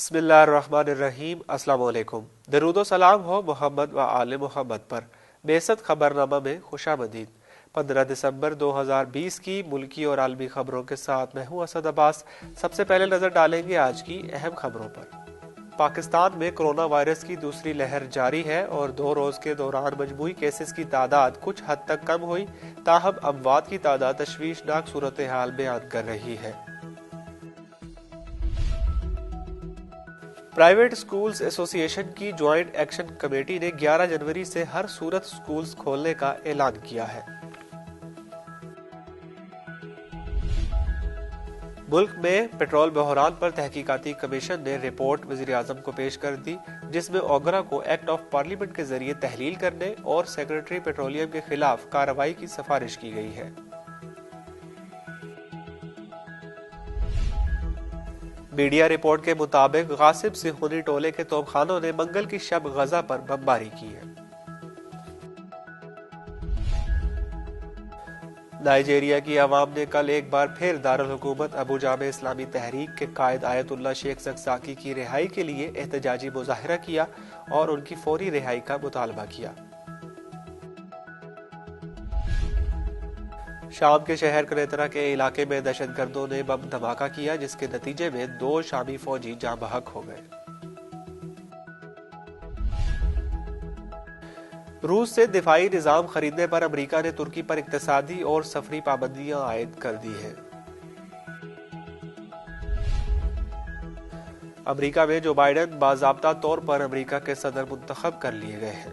بسم اللہ الرحمن الرحیم۔ السلام علیکم۔ درود و سلام ہو محمد و آل محمد پر۔ بعثت خبرنامہ میں خوش آمدید۔ 15 دسمبر 2020 کی ملکی اور عالمی خبروں کے ساتھ میں ہوں اسد عباس۔ سب سے پہلے نظر ڈالیں گے آج کی اہم خبروں پر۔ پاکستان میں کرونا وائرس کی دوسری لہر جاری ہے اور 2 روز کے دوران مجموعی کیسز کی تعداد کچھ حد تک کم ہوئی، تاہم اموات کی تعداد تشویشناک صورتحال بیان کر رہی ہے۔ پرائیویٹ اسکولز ایسوسی ایشن کی جوائنٹ ایکشن کمیٹی نے 11 جنوری سے ہر صورت اسکولز کھولنے کا اعلان کیا ہے۔ ملک میں پیٹرول بحران پر تحقیقاتی کمیشن نے رپورٹ وزیراعظم کو پیش کر دی، جس میں اوگرا کو ایکٹ آف پارلیمنٹ کے ذریعے تحلیل کرنے اور سیکرٹری پیٹرولیم کے خلاف کارروائی کی سفارش کی گئی ہے۔ میڈیا رپورٹ کے مطابق غاصب صہیونی ٹولے کے توپ خانوں نے منگل کی شب غزہ پر بمباری کی ہے۔ نائجیریا کی عوام نے کل ایک بار پھر دارالحکومت ابو جامع اسلامی تحریک کے قائد آیت اللہ شیخ زکزاکی کی رہائی کے لیے احتجاجی مظاہرہ کیا اور ان کی فوری رہائی کا مطالبہ کیا۔ شام کے شہر قنیطرہ کے علاقے میں دہشت گردوں نے بم دھماکہ کیا، جس کے نتیجے میں 2 شامی فوجی جاں بحق ہو گئے۔ روس سے دفاعی نظام خریدنے پر امریکہ نے ترکی پر اقتصادی اور سفری پابندیاں عائد کر دی ہیں۔ امریکہ میں جو بائیڈن باضابطہ طور پر امریکہ کے صدر منتخب کر لیے گئے ہیں۔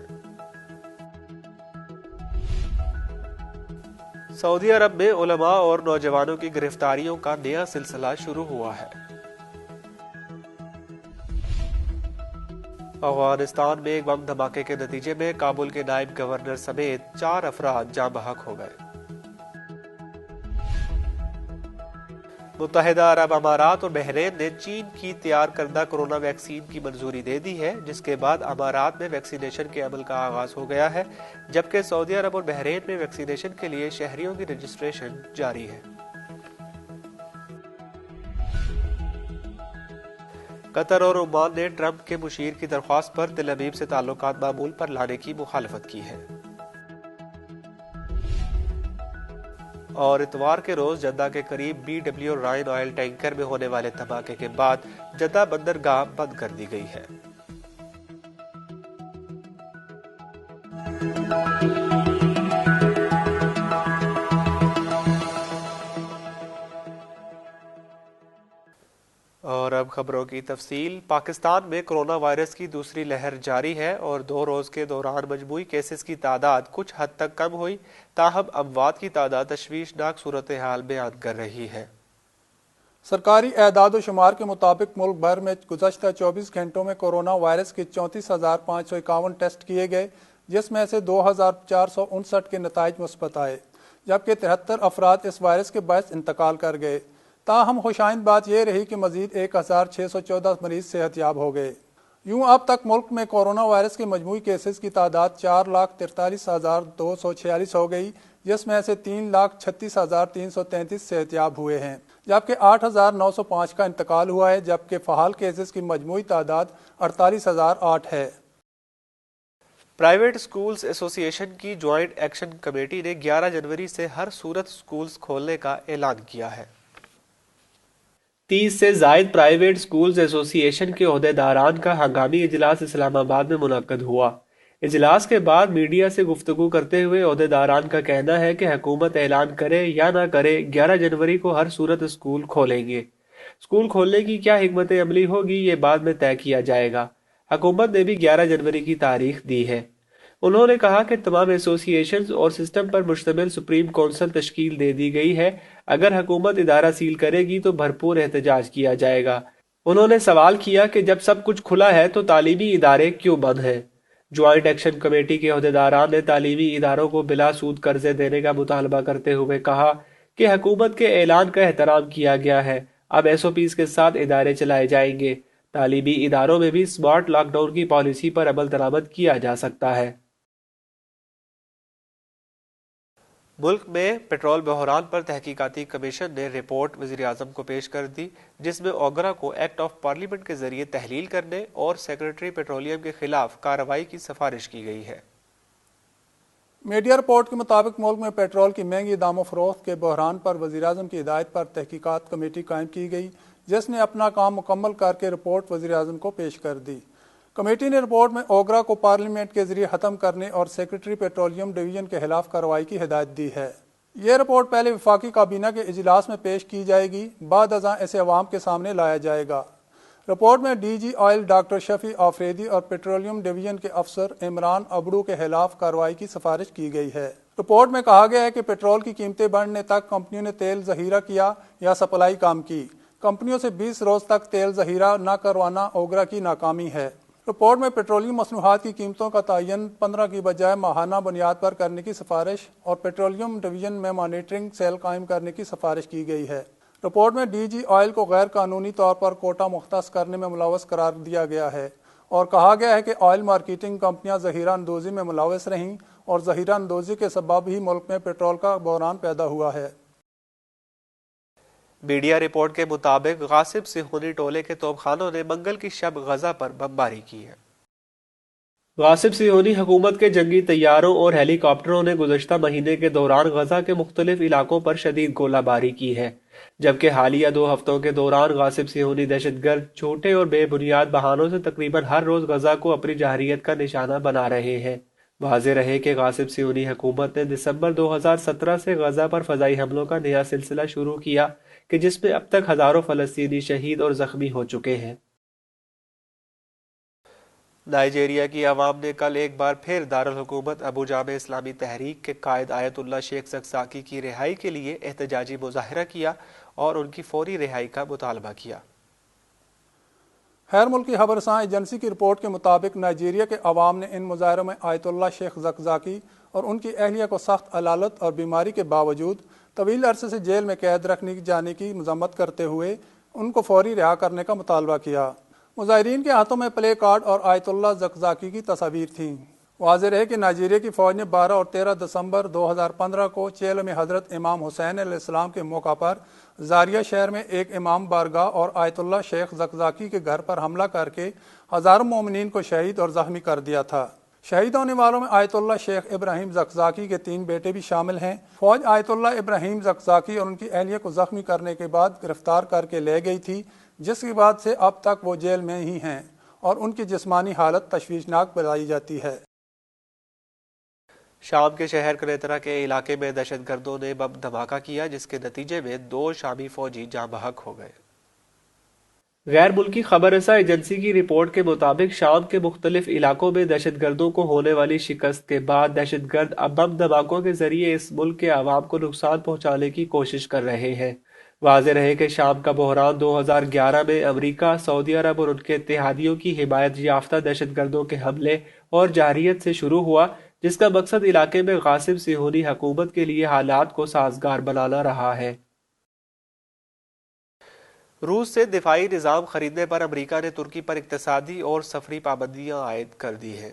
سعودی عرب میں علماء اور نوجوانوں کی گرفتاریوں کا نیا سلسلہ شروع ہوا ہے۔ افغانستان میں ایک بم دھماکے کے نتیجے میں کابل کے نائب گورنر سمیت 4 افراد جاں بحق ہو گئے۔ متحدہ عرب امارات اور بحرین نے چین کی تیار کردہ کرونا ویکسین کی منظوری دے دی ہے، جس کے بعد امارات میں ویکسینیشن کے عمل کا آغاز ہو گیا ہے، جبکہ سعودی عرب اور بحرین میں ویکسینیشن کے لیے شہریوں کی رجسٹریشن جاری ہے۔ قطر اور عمان نے ٹرمپ کے مشیر کی درخواست پر تل ابیب سے تعلقات معمول پر لانے کی مخالفت کی ہے۔ اور اتوار کے روز جدہ کے قریب BW رائن آئل ٹینکر میں ہونے والے دھماکے کے بعد جدہ بندرگاہ بند کر دی گئی ہے۔ اور اب خبروں کی تفصیل۔ پاکستان میں کرونا وائرس کی دوسری لہر جاری ہے اور 2 روز کے دوران مجموعی کیسز کی تعداد کچھ حد تک کم ہوئی، تاہم اموات کی تعداد تشویشناک صورتحال بیان کر رہی ہے۔ سرکاری اعداد و شمار کے مطابق ملک بھر میں گزشتہ 24 گھنٹوں میں کورونا وائرس کے 34,551 ٹیسٹ کیے گئے، جس میں سے 2,459 کے نتائج مثبت آئے، جبکہ 73 افراد اس وائرس کے باعث انتقال کر گئے۔ تاہم خوشائند بات یہ رہی کہ مزید 1,614 مریض صحت یاب ہو گئے۔ یوں اب تک ملک میں کورونا وائرس کے مجموعی کیسز کی تعداد 4,43,246 ہو گئی، جس میں سے 3,36,333 صحت یاب ہوئے ہیں، جبکہ 8,905 کا انتقال ہوا ہے، جبکہ فعال کیسز کی مجموعی تعداد 48,008 ہے۔ پرائیویٹ اسکولز ایسوسی ایشن کی جوائنٹ ایکشن کمیٹی نے 11 جنوری سے ہر صورت اسکولز کھولنے کا اعلان کیا ہے۔ 30 سے زائد پرائیویٹ اسکولز ایسوسی ایشن کے عہدیداران کا ہنگامی اجلاس اسلام آباد میں منعقد ہوا۔ اجلاس کے بعد میڈیا سے گفتگو کرتے ہوئے عہدیداران کا کہنا ہے کہ حکومت اعلان کرے یا نہ کرے 11 جنوری کو ہر صورت اسکول کھولیں گے۔ اسکول کھولنے کی کیا حکمت عملی ہوگی، یہ بعد میں طے کیا جائے گا۔ حکومت نے بھی 11 جنوری کی تاریخ دی ہے۔ انہوں نے کہا کہ تمام ایسوسی ایشنز اور سسٹم پر مشتمل سپریم کونسل تشکیل دے دی گئی ہے۔ اگر حکومت ادارہ سیل کرے گی تو بھرپور احتجاج کیا جائے گا۔ انہوں نے سوال کیا کہ جب سب کچھ کھلا ہے تو تعلیمی ادارے کیوں بند ہیں؟ جوائنٹ ایکشن کمیٹی کے عہدیداران نے تعلیمی اداروں کو بلا سود قرضے دینے کا مطالبہ کرتے ہوئے کہا کہ حکومت کے اعلان کا احترام کیا گیا ہے، اب SOPs کے ساتھ ادارے چلائے جائیں گے۔ تعلیمی اداروں میں بھی سمارٹ لاک ڈاؤن کی پالیسی پر عمل درآمد کیا جا سکتا ہے۔ ملک میں پیٹرول بحران پر تحقیقاتی کمیشن نے رپورٹ وزیر اعظم کو پیش کر دی، جس میں اوگرا کو ایکٹ آف پارلیمنٹ کے ذریعے تحلیل کرنے اور سیکرٹری پیٹرولیم کے خلاف کارروائی کی سفارش کی گئی ہے۔ میڈیا رپورٹ کے مطابق ملک میں پیٹرول کی مہنگی دام و فروخت کے بحران پر وزیر اعظم کی ہدایت پر تحقیقات کمیٹی قائم کی گئی، جس نے اپنا کام مکمل کر کے رپورٹ وزیر اعظم کو پیش کر دی۔ کمیٹی نے رپورٹ میں اوگرا کو پارلیمنٹ کے ذریعے ختم کرنے اور سیکرٹری پیٹرولیم ڈویژن کے خلاف کارروائی کی ہدایت دی ہے۔ یہ رپورٹ پہلے وفاقی کابینہ کے اجلاس میں پیش کی جائے گی، بعد ازاں اسے عوام کے سامنے لایا جائے گا۔ رپورٹ میں ڈی جی آئل ڈاکٹر شفیع آفریدی اور پیٹرولیم ڈویژن کے افسر عمران ابڑو کے خلاف کارروائی کی سفارش کی گئی ہے۔ رپورٹ میں کہا گیا ہے کہ پیٹرول کی قیمتیں بڑھنے تک کمپنیوں نے تیل ذخیرہ کیا یا سپلائی کم کی۔ کمپنیوں سے 20 روز تک تیل ذخیرہ نہ کروانا اوگرا کی ناکامی ہے۔ رپورٹ میں پیٹرولیم مصنوعات کی قیمتوں کا تعین 15 کی بجائے ماہانہ بنیاد پر کرنے کی سفارش اور پیٹرولیم ڈویژن میں مانیٹرنگ سیل قائم کرنے کی سفارش کی گئی ہے۔ رپورٹ میں ڈی جی آئل کو غیر قانونی طور پر کوٹا مختص کرنے میں ملوث قرار دیا گیا ہے اور کہا گیا ہے کہ آئل مارکیٹنگ کمپنیاں ذخیرہ اندوزی میں ملوث رہیں اور ذخیرہ اندوزی کے سبب ہی ملک میں پیٹرول کا بحران پیدا ہوا ہے۔ میڈیا رپورٹ کے مطابق غاصب صہیونی ٹولے کے توپ خانوں نے منگل کی شب غزہ پر بمباری کی ہے۔ غاصب صہیونی حکومت کے جنگی طیاروں اور ہیلی کاپٹروں نے گزشتہ مہینے کے دوران غزہ کے مختلف علاقوں پر شدید گولہ باری کی ہے، جبکہ حالیہ 2 ہفتوں کے دوران غاصب صہیونی دہشت گرد جھوٹے اور بے بنیاد بہانوں سے تقریباً ہر روز غزہ کو اپنی جارحیت کا نشانہ بنا رہے ہیں۔ واضح رہے کہ غاصب صہیونی حکومت نے دسمبر 2017 سے غزہ پر فضائی حملوں کا نیا سلسلہ شروع کیا کہ جس میں اب تک ہزاروں فلسطینی شہید اور زخمی ہو چکے ہیں۔ نائجیریا کی عوام نے کل ایک بار پھر دارالحکومت ابوجا میں اسلامی تحریک کے قائد آیت اللہ شیخ زکزاکی کی رہائی کے لیے احتجاجی مظاہرہ کیا اور ان کی فوری رہائی کا مطالبہ کیا۔ غیر ملکی خبررساں ایجنسی کی رپورٹ کے مطابق نائجیریا کے عوام نے ان مظاہروں میں آیت اللہ شیخ زکزاکی اور ان کی اہلیہ کو سخت علالت اور بیماری کے باوجود طویل عرصے سے جیل میں قید رکھنے جانے کی مذمت کرتے ہوئے ان کو فوری رہا کرنے کا مطالبہ کیا۔ مظاہرین کے ہاتھوں میں پلے کارڈ اور آیت اللہ زکزاکی کی تصاویر تھیں۔ واضح رہے کہ نائجیریا کی فوج نے 12 اور 13 دسمبر 2015 کو چیلم حضرت امام حسین علیہ السلام کے موقع پر زاریہ شہر میں ایک امام بارگاہ اور آیت اللہ شیخ زکزاکی کے گھر پر حملہ کر کے ہزاروں مومنین کو شہید اور زخمی کر دیا تھا۔ شہید ہونے والوں میں آیت اللہ شیخ ابراہیم زکزاکی کے 3 بیٹے بھی شامل ہیں۔ فوج آیت اللہ ابراہیم زکزاکی اور ان کی اہلیہ کو زخمی کرنے کے بعد گرفتار کر کے لے گئی تھی، جس کے بعد سے اب تک وہ جیل میں ہی ہیں اور ان کی جسمانی حالت تشویشناک بتائی جاتی ہے۔ شام کے شہر قنیطرہ کے علاقے میں دہشت گردوں نے بم دھماکہ کیا، جس کے نتیجے میں 2 شامی فوجی جاں بحق ہو گئے۔ غیر ملکی خبر رساں ایجنسی کی رپورٹ کے مطابق شام کے مختلف علاقوں میں دہشت گردوں کو ہونے والی شکست کے بعد دہشت گرد اب بم دھماکوں کے ذریعے اس ملک کے عوام کو نقصان پہنچانے کی کوشش کر رہے ہیں۔ واضح رہے کہ شام کا بحران 2011 میں امریکہ، سعودی عرب اور ان کے اتحادیوں کی حمایت یافتہ دہشت گردوں کے حملے اور جارحیت سے شروع ہوا، جس کا مقصد علاقے میں غاصب صہیونی حکومت کے لیے حالات کو سازگار بنانا رہا ہے۔ روس سے دفاعی نظام خریدنے پر امریکہ نے ترکی پر اقتصادی اور سفری پابندیاں عائد کر دی ہیں۔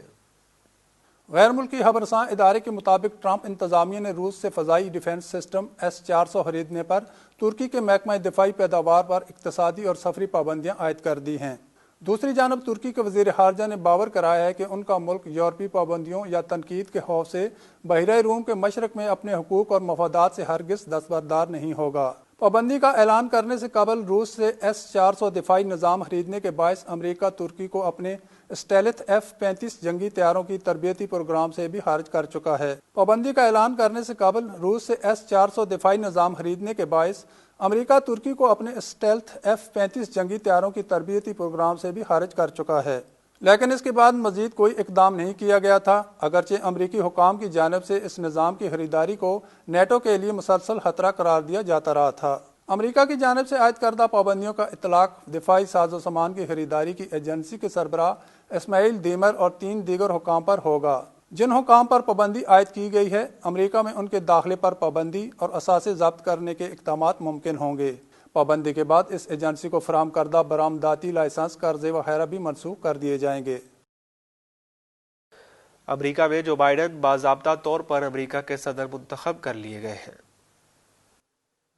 غیر ملکی خبررساں ادارے کے مطابق ٹرمپ انتظامیہ نے روس سے فضائی ڈیفنس سسٹم S-400 خریدنے پر ترکی کے محکمہ دفاعی پیداوار پر اقتصادی اور سفری پابندیاں عائد کر دی ہیں۔ دوسری جانب ترکی کے وزیر خارجہ نے باور کرایا ہے کہ ان کا ملک یورپی پابندیوں یا تنقید کے خوف سے بحیرہ روم کے مشرق میں اپنے حقوق اور مفادات سے ہرگز دستبردار نہیں ہوگا۔ پابندی کا اعلان کرنے سے قبل روس سے S-400 دفاعی نظام خریدنے کے باعث امریکہ ترکی کو اپنے اسٹیلتھ F-35 جنگی طیاروں کی تربیتی پروگرام سے بھی خارج کر چکا ہے۔ پابندی کا اعلان کرنے سے قبل روس سے S-400 دفاعی نظام خریدنے کے باعث امریکہ ترکی کو اپنے اسٹیلتھ F-35 جنگی طیاروں کی تربیتی پروگرام سے بھی خارج کر چکا ہے، لیکن اس کے بعد مزید کوئی اقدام نہیں کیا گیا تھا، اگرچہ امریکی حکام کی جانب سے اس نظام کی خریداری کو نیٹو کے لیے مسلسل خطرہ قرار دیا جاتا رہا تھا۔ امریکہ کی جانب سے عائد کردہ پابندیوں کا اطلاق دفاعی ساز و سامان کی خریداری کی ایجنسی کے سربراہ اسماعیل دیمر اور 3 دیگر حکام پر ہوگا۔ جن حکام پر پابندی عائد کی گئی ہے، امریکہ میں ان کے داخلے پر پابندی اور اثاثے ضبط کرنے کے اقدامات ممکن ہوں گے۔ پابندی کے بعد اس ایجنسی کو فراہم کردہ برآمداتی لائسنس، قرضے وغیرہ بھی منسوخ کر دیے جائیں گے۔ امریکہ میں جو بائیڈن باضابطہ طور پر امریکہ کے صدر منتخب کر لیے گئے ہیں۔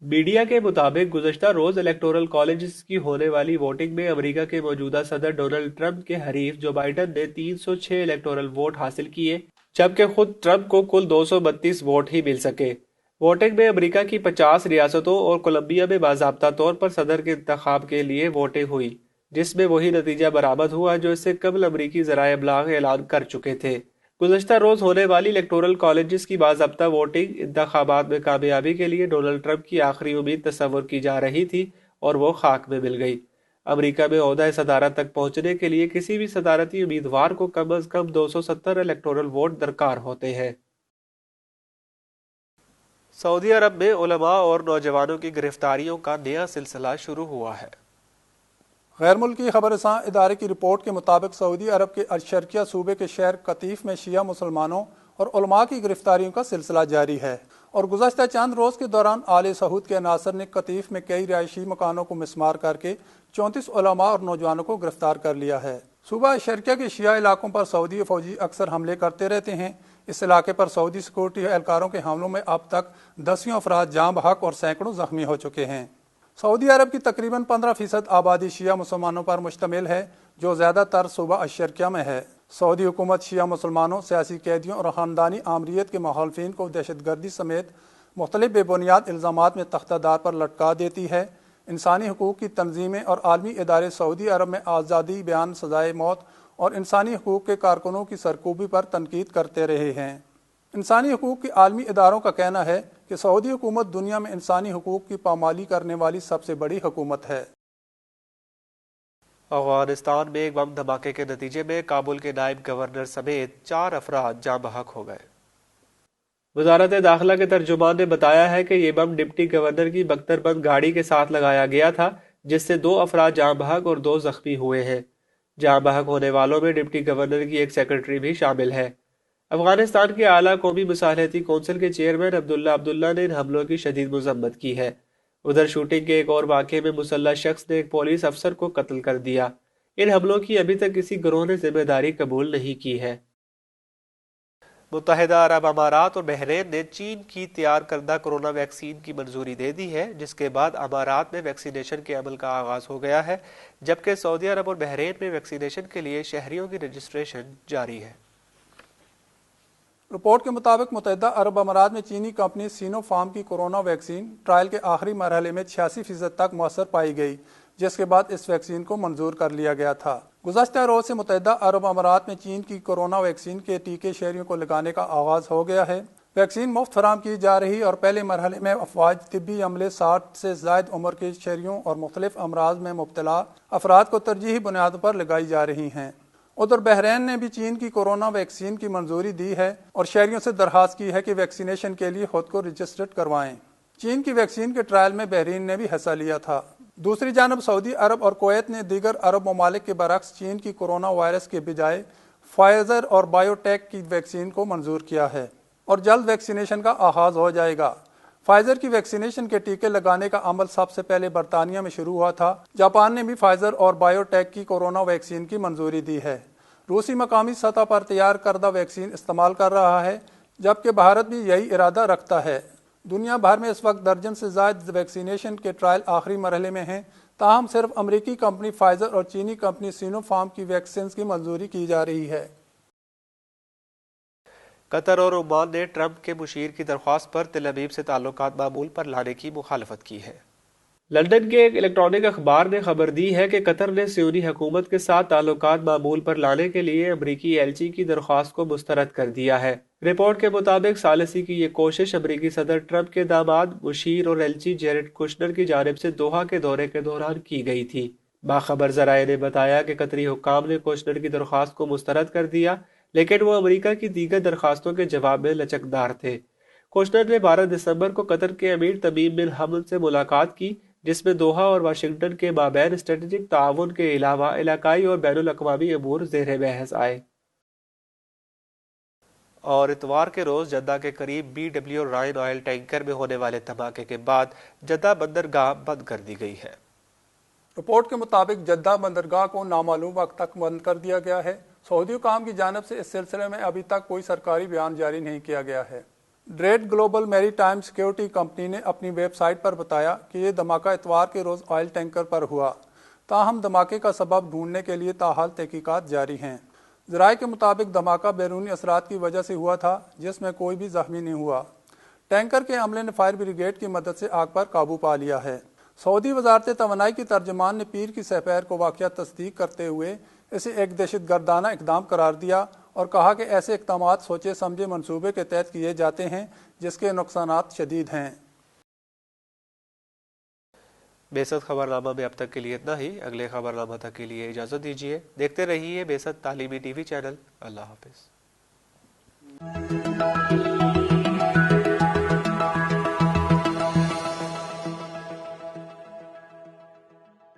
میڈیا کے مطابق گزشتہ روز الیکٹورل کالجز کی ہونے والی ووٹنگ میں امریکہ کے موجودہ صدر ڈونلڈ ٹرمپ کے حریف جو بائیڈن نے 306 الیکٹورل ووٹ حاصل کیے، جبکہ خود ٹرمپ کو کل 232 ووٹ ہی مل سکے۔ ووٹنگ میں امریکہ کی 50 ریاستوں اور کولمبیا میں باضابطہ طور پر صدر کے انتخاب کے لیے ووٹنگ ہوئی، جس میں وہی نتیجہ برآمد ہوا جو اس سے قبل امریکی ذرائع ابلاغ اعلان کر چکے تھے۔ گزشتہ روز ہونے والی الیکٹورل کالجز کی باضابطہ ووٹنگ انتخابات میں کامیابی کے لیے ڈونلڈ ٹرمپ کی آخری امید تصور کی جا رہی تھی اور وہ خاک میں مل گئی۔ امریکہ میں عہدہ صدارت تک پہنچنے کے لیے کسی بھی صدارتی امیدوار کو کم از کم 270 الیکٹورل ووٹ درکار ہوتے ہیں۔ سعودی عرب میں علماء اور نوجوانوں کی گرفتاریوں کا نیا سلسلہ شروع ہوا ہے۔ غیر ملکی خبر رساں ادارے کی رپورٹ کے مطابق سعودی عرب کے الشرقیہ صوبے کے شہر قطیف میں شیعہ مسلمانوں اور علماء کی گرفتاریوں کا سلسلہ جاری ہے، اور گزشتہ چند روز کے دوران آل سعود کے عناصر نے قطیف میں کئی رہائشی مکانوں کو مسمار کر کے 34 علماء اور نوجوانوں کو گرفتار کر لیا ہے۔ صوبہ الشرقیہ کے شیعہ علاقوں پر سعودی فوجی اکثر حملے کرتے رہتے ہیں۔ اس علاقے پر سعودی سیکورٹی اہلکاروں کے حملوں میں اب تک 10 افراد جاں بحق اور سینکڑوں زخمی ہو چکے ہیں۔ سعودی عرب کی تقریباً 15% آبادی شیعہ مسلمانوں پر مشتمل ہے، جو زیادہ تر صوبہ الشرقیہ میں ہے۔ سعودی حکومت شیعہ مسلمانوں، سیاسی قیدیوں اور خاندانی آمریت کے مخالفین کو دہشت گردی سمیت مختلف بے بنیاد الزامات میں تختہ دار پر لٹکا دیتی ہے۔ انسانی حقوق کی تنظیمیں اور عالمی ادارے سعودی عرب میں آزادی بیان، سزائے موت اور انسانی حقوق کے کارکنوں کی سرکوبی پر تنقید کرتے رہے ہیں۔ انسانی حقوق کے عالمی اداروں کا کہنا ہے کہ سعودی حکومت دنیا میں انسانی حقوق کی پامالی کرنے والی سب سے بڑی حکومت ہے۔ افغانستان میں ایک بم دھماکے کے نتیجے میں کابل کے نائب گورنر سمیت 4 افراد جاں بحق ہو گئے۔ وزارت داخلہ کے ترجمان نے بتایا ہے کہ یہ بم ڈپٹی گورنر کی بختر بند گاڑی کے ساتھ لگایا گیا تھا، جس سے 2 افراد جاں بحق اور 2 زخمی ہوئے ہیں۔ جاں بحق ہونے والوں میں ڈپٹی گورنر کی ایک سیکرٹری بھی شامل ہے۔ افغانستان کے اعلیٰ قومی مصالحتی کونسل کے چیئرمین عبداللہ نے ان حملوں کی شدید مذمت کی ہے۔ ادھر شوٹنگ کے ایک اور واقعے میں مسلح شخص نے ایک پولیس افسر کو قتل کر دیا۔ ان حملوں کی ابھی تک کسی گروہ نے ذمہ داری قبول نہیں کی ہے۔ متحدہ عرب امارات اور بحرین نے چین کی تیار کردہ کورونا ویکسین کی منظوری دے دی ہے، جس کے بعد امارات میں ویکسینیشن کے عمل کا آغاز ہو گیا ہے، جبکہ سعودی عرب اور بحرین میں ویکسینیشن کے لیے شہریوں کی رجسٹریشن جاری ہے۔ رپورٹ کے مطابق متحدہ عرب امارات میں چینی کمپنی سینو فارم کی کورونا ویکسین ٹرائل کے آخری مرحلے میں 86% تک مؤثر پائی گئی، جس کے بعد اس ویکسین کو منظور کر لیا گیا تھا۔ گزشتہ روز سے متحدہ عرب امارات میں چین کی کورونا ویکسین کے ٹیکے شہریوں کو لگانے کا آغاز ہو گیا ہے۔ ویکسین مفت فراہم کی جا رہی اور پہلے مرحلے میں افواج، طبی عملے، 60 سے زائد عمر کے شہریوں اور مختلف امراض میں مبتلا افراد کو ترجیحی بنیادوں پر لگائی جا رہی ہیں۔ ادھر بحرین نے بھی چین کی کورونا ویکسین کی منظوری دی ہے اور شہریوں سے درخواست کی ہے کہ ویکسینیشن کے لیے خود کو رجسٹرڈ کروائیں۔ چین کی ویکسین کے ٹرائل میں بحرین نے بھی حصہ لیا تھا۔ دوسری جانب سعودی عرب اور کویت نے دیگر عرب ممالک کے برعکس چین کی کورونا وائرس کے بجائے فائزر اور بائیو ٹیک کی ویکسین کو منظور کیا ہے اور جلد ویکسینیشن کا آغاز ہو جائے گا۔ فائزر کی ویکسینیشن کے ٹیکے لگانے کا عمل سب سے پہلے برطانیہ میں شروع ہوا تھا۔ جاپان نے بھی فائزر اور بائیو ٹیک کی کورونا ویکسین کی منظوری دی ہے۔ روسی مقامی سطح پر تیار کردہ ویکسین استعمال کر رہا ہے، جبکہ بھارت بھی یہی ارادہ رکھتا ہے۔ دنیا بھر میں اس وقت درجن سے زائد ویکسینیشن کے ٹرائل آخری مرحلے میں ہیں، تاہم صرف امریکی کمپنی فائزر اور چینی کمپنی سینو فارم کی ویکسینز کی منظوری کی جا رہی ہے۔ قطر اور عمان نے ٹرمپ کے مشیر کی درخواست پر تل ابیب سے تعلقات معمول پر لانے کی مخالفت کی ہے۔ لندن کے ایک الیکٹرانک اخبار نے خبر دی ہے کہ قطر نے صہیونی حکومت کے ساتھ تعلقات معمول پر لانے کے لیے امریکی ایلچی کی درخواست کو مسترد کر دیا ہے۔ رپورٹ کے مطابق ثالثی کی یہ کوشش امریکی صدر ٹرمپ کے داماد مشیر اور ایلچی جیرڈ کوشنر کی جانب سے دوحہ کے دورے کے دوران کی گئی تھی۔ باخبر ذرائع نے بتایا کہ قطری حکام نے کوشنر کی درخواست کو مسترد کر دیا، لیکن وہ امریکہ کی دیگر درخواستوں کے جواب میں لچکدار تھے۔ کوشنر نے 12 دسمبر کو قطر کے امیر تمیم بن حمد سے ملاقات کی، جس میں دوحہ اور واشنگٹن کے مابین اسٹریٹجک تعاون کے علاوہ علاقائی اور بین الاقوامی امور زیر بحث آئے۔ اور اتوار کے روز جدہ کے قریب BW رائن آئل ٹینکر میں ہونے والے دھماکے کے بعد جدہ بندرگاہ بند کر دی گئی ہے۔ رپورٹ کے مطابق جدہ بندرگاہ کو نامعلوم وقت تک بند کر دیا گیا ہے۔ سعودی حکام کی جانب سے اس سلسلے میں ابھی تک کوئی سرکاری بیان جاری نہیں کیا گیا ہے۔ ڈریڈ گلوبل میری ٹائم سیکیورٹی کمپنی نے اپنی ویب سائٹ پر بتایا کہ یہ دھماکہ اتوار کے روز آئل ٹینکر پر ہوا، تاہم دھماکے کا سبب ڈھونڈنے کے لیے تاحال تحقیقات جاری ہیں۔ ذرائع کے مطابق دھماکہ بیرونی اثرات کی وجہ سے ہوا تھا، جس میں کوئی بھی زخمی نہیں ہوا۔ ٹینکر کے عملے نے فائر بریگیڈ کی مدد سے آگ پر قابو پا لیا ہے۔ سعودی وزارت توانائی کی ترجمان نے پیر کی سپہر کو واقعہ تصدیق کرتے ہوئے اسے ایک دہشت گردانہ اقدام قرار دیا اور کہا کہ ایسے اقدامات سوچے سمجھے منصوبے کے تحت کیے جاتے ہیں جس کے نقصانات شدید ہیں۔ بیست خبرنامہ میں اب تک کے لیے اتنا ہی۔ اگلے خبرنامہ تک کے لیے اجازت دیجیے۔ دیکھتے رہیے بیست تعلیمی ٹی وی چینل۔ اللہ حافظ۔